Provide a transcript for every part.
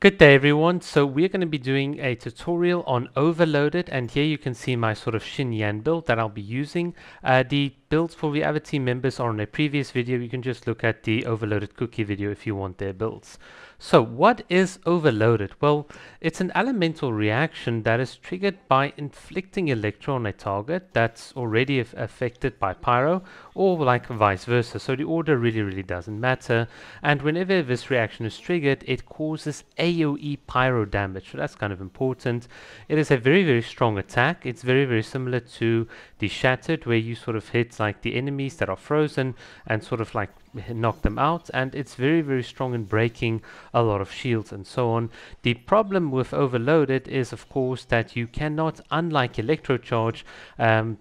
Good day everyone. So we're going to be doing a tutorial on overloaded, and here you can see my sort of Xinyan build that I'll be using. The builds for the other team members are in a previous video. You can just look at the overloaded Kuki video if you want their builds. So what is overloaded? Well, it's an elemental reaction that is triggered by inflicting electro on a target that's already affected by pyro, or like vice versa. So the order really doesn't matter, and whenever this reaction is triggered, it causes AoE pyro damage. So that's kind of important. It is a very strong attack. It's very similar to the Shattered, where you sort of hit like the enemies that are frozen and sort of like knock them out, and it's very strong in breaking a lot of shields and so on. The problem with overloaded is of course that you cannot, unlike electrocharge,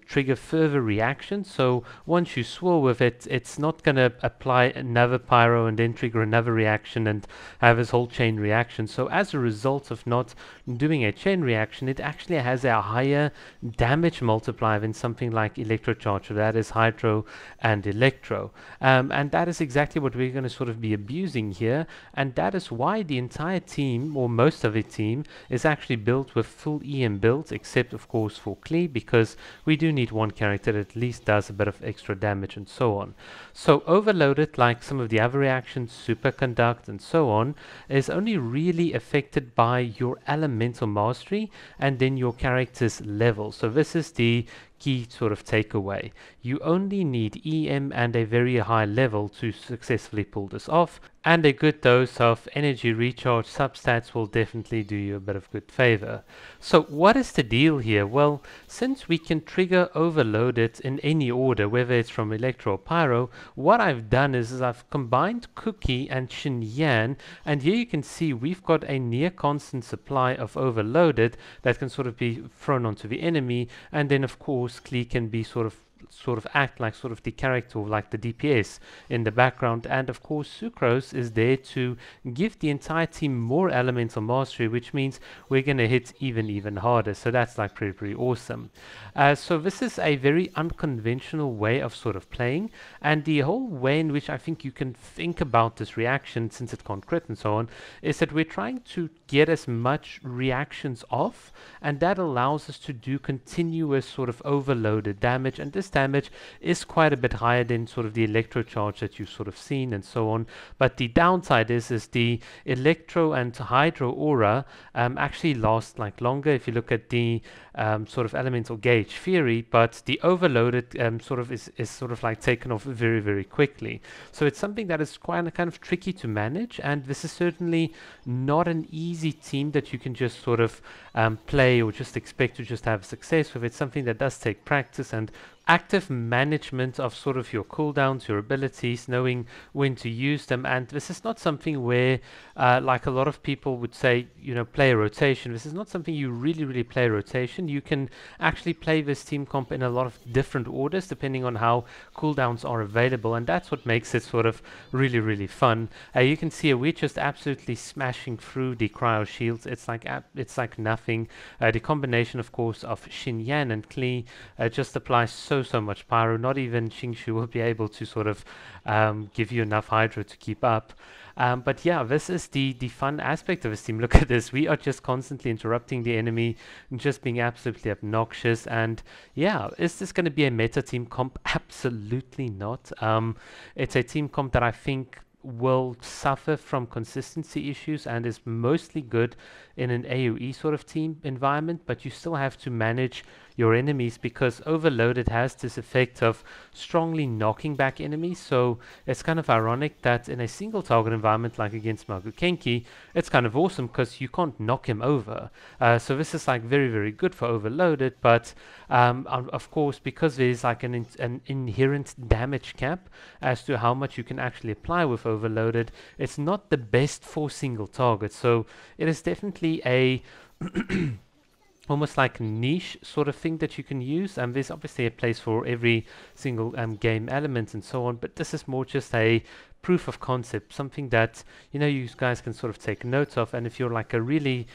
trigger further reactions. So once you swirl with it, it's not going to apply another pyro and then trigger another reaction and have this whole chain reaction. So as a result of not doing a chain reaction, it actually has a higher damage multiplier than something like electrocharge. So that is hydro and electro, and that is exactly what we're going to sort of be abusing here, and that is why the entire team, or most of the team, is actually built with full EM builds, except of course for Klee, because we do need one character that at least does a bit of extra damage and so on. So overloaded, like some of the other reactions, superconduct and so on, is only really affected by your elemental mastery and then your character's level. So this is the key sort of takeaway. You only need EM and a very high level to successfully pull this off, and a good dose of energy recharge substats will definitely do you a bit of good favor. So what is the deal here? Well, since we can trigger overloaded in any order, whether it's from electro or pyro, what I've done is I've combined Kuki and Xinyan, and here you can see we've got a near constant supply of overloaded that can sort of be thrown onto the enemy, and then of course Klee can be sort of act like sort of the character, like the DPS in the background, and of course Sucrose is there to give the entire team more elemental mastery, which means we're gonna hit even harder. So that's like pretty awesome. So this is a very unconventional way of sort of playing, and the whole way in which I think you can think about this reaction, since it can't crit and so on, is that we're trying to get as much reactions off, and that allows us to do continuous sort of overloaded damage, and this damage is quite a bit higher than sort of the electro charge that you've sort of seen and so on. But the downside is the electro and hydro aura actually last like longer if you look at the sort of elemental gauge theory, but the overloaded sort of is sort of like taken off very quickly. So it's something that is quite kind of tricky to manage, and this is certainly not an easy team that you can just sort of play or just expect to just have success with. It's something that does take practice and active management of sort of your cooldowns, your abilities, knowing when to use them. And this is not something where like a lot of people would say, you know, play a rotation. This is not something you really play a rotation. You can actually play this team comp in a lot of different orders depending on how cooldowns are available, and that's what makes it sort of really fun. You can see we're just absolutely smashing through the cryo shields. It's like nothing. The combination of course of Xinyan and Klee just applies so much pyro. Not even Xingshu will be able to sort of give you enough hydro to keep up. But yeah, this is the fun aspect of this team. Look at this. We are just constantly interrupting the enemy and just being absolutely obnoxious. And yeah, is this going to be a meta team comp? Absolutely not. It's a team comp that I think will suffer from consistency issues and is mostly good in an AoE sort of team environment, but you still have to manage your enemies because overloaded has this effect of strongly knocking back enemies. So it's kind of ironic that in a single target environment like against Magukenki, it's kind of awesome because you can't knock him over. So this is like very good for overloaded, but of course because there's like an inherent damage cap as to how much you can actually apply with overloaded, it's not the best for single targets. So it is definitely a almost like niche sort of thing that you can use, and there's obviously a place for every single game element and so on, but this is more just a proof of concept, something that, you know, you guys can sort of take notes of. And if you're like a really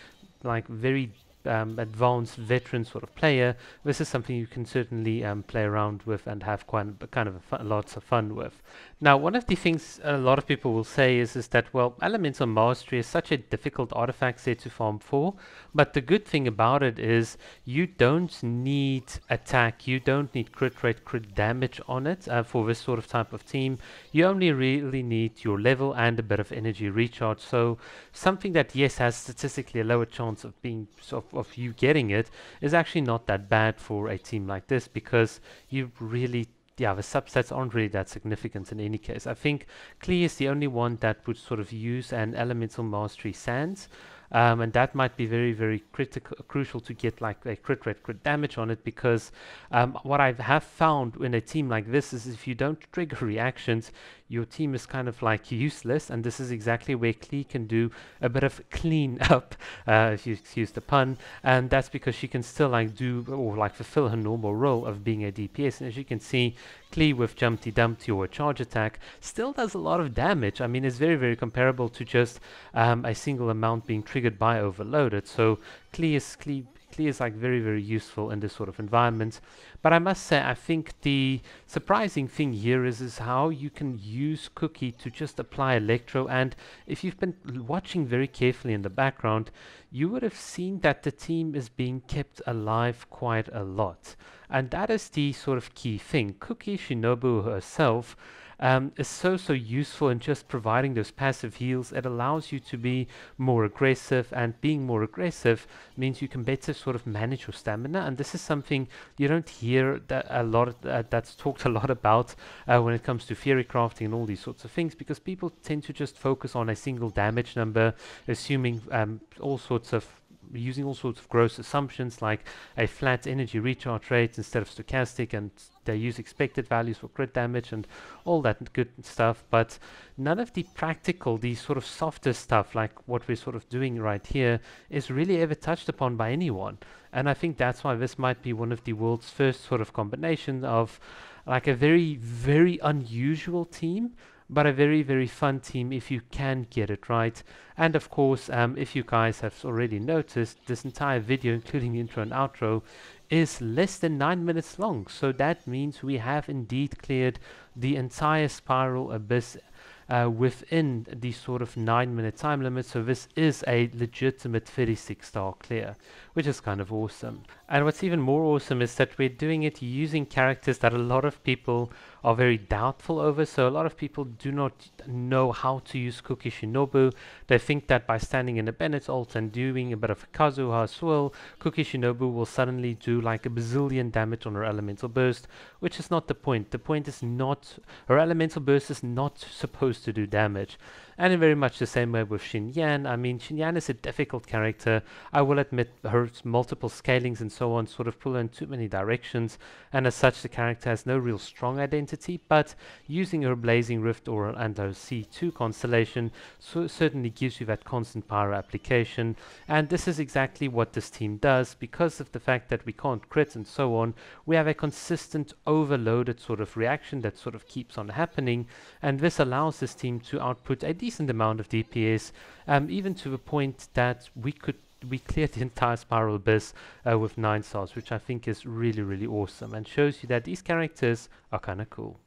like very advanced veteran sort of player, this is something you can certainly play around with and have kind of lots of fun with. Now, one of the things a lot of people will say is that, well, Elemental Mastery is such a difficult artifact set to farm for, but the good thing about it is you don't need attack, you don't need crit rate, crit damage on it for this sort of type of team. You only really need your level and a bit of energy recharge. So something that, yes, has statistically a lower chance of being of you getting it is actually not that bad for a team like this, because you really, yeah, the substats aren't really that significant in any case. I think Klee is the only one that would sort of use an Elemental Mastery Sands, and that might be very, very crucial to get like a crit rate, crit damage on it, because what I have found in a team like this is if you don't trigger reactions, your team is kind of like useless, and this is exactly where Klee can do a bit of clean up, if you excuse the pun, and that's because she can still like do or like fulfill her normal role of being a DPS. And as you can see, Klee with Jumpty Dumpty or a charge attack still does a lot of damage. I mean, it's very, very comparable to just a single amount being triggered by Overloaded. So Klee is like very, very useful in this sort of environment. But I must say, I think the surprising thing here is how you can use Kuki to just apply Electro. And if you've been watching very carefully in the background, you would have seen that the team is being kept alive quite a lot. And that is the sort of key thing. Kuki Shinobu herself is so useful in just providing those passive heals. It allows you to be more aggressive, and being more aggressive means you can better sort of manage your stamina. And this is something you don't hear that a lot that's talked a lot about when it comes to theory crafting and all these sorts of things, because people tend to just focus on a single damage number, assuming using all sorts of gross assumptions like a flat energy recharge rate instead of stochastic, and they use expected values for crit damage and all that good stuff. But none of the practical, the sort of softer stuff like what we're sort of doing right here is really ever touched upon by anyone. And I think that's why this might be one of the world's first sort of combination of like a very, very unusual team, but a very, very fun team if you can get it right. And of course, if you guys have already noticed, this entire video, including the intro and outro, is less than 9 minutes long. So that means we have indeed cleared the entire Spiral Abyss within the sort of 9-minute time limit. So this is a legitimate 36-star clear, which is kind of awesome. And what's even more awesome is that we're doing it using characters that a lot of people are very doubtful over. So a lot of people do not know how to use Kuki Shinobu. They think that by standing in a Bennett ult and doing a bit of a Kazuha swirl, Kuki Shinobu will suddenly do like a bazillion damage on her elemental burst, which is not the point. The point is not, her elemental burst is not supposed to do damage. And in very much the same way with Xinyan. I mean, Xinyan is a difficult character. I will admit her multiple scalings and so on sort of pull her in too many directions, and as such the character has no real strong identity, but using her Blazing Rift and her C2 constellation certainly gives you that constant power application. And this is exactly what this team does. Because of the fact that we can't crit and so on, we have a consistent overloaded sort of reaction that sort of keeps on happening, and this allows this team to output a decent amount of DPS, even to the point that we cleared the entire Spiral Abyss with 9 stars, which I think is really, really awesome and shows you that these characters are kind of cool.